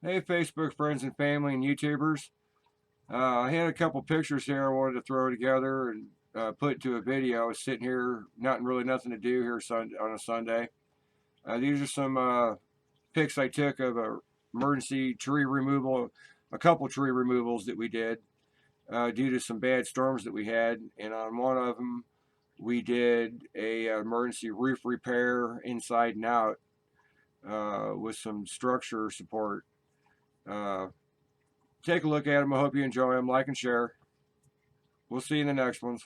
Hey, Facebook friends and family and YouTubers. I had a couple pictures here I wanted to throw together and put into a video. I was sitting here, really nothing to do here on a Sunday. These are some pics I took of a emergency tree removal, a couple tree removals that we did due to some bad storms that we had. And on one of them, we did a emergency roof repair inside and out with some structure support. Uh, Take a look at them. I hope you enjoy them. Like and share. We'll see you in the next ones.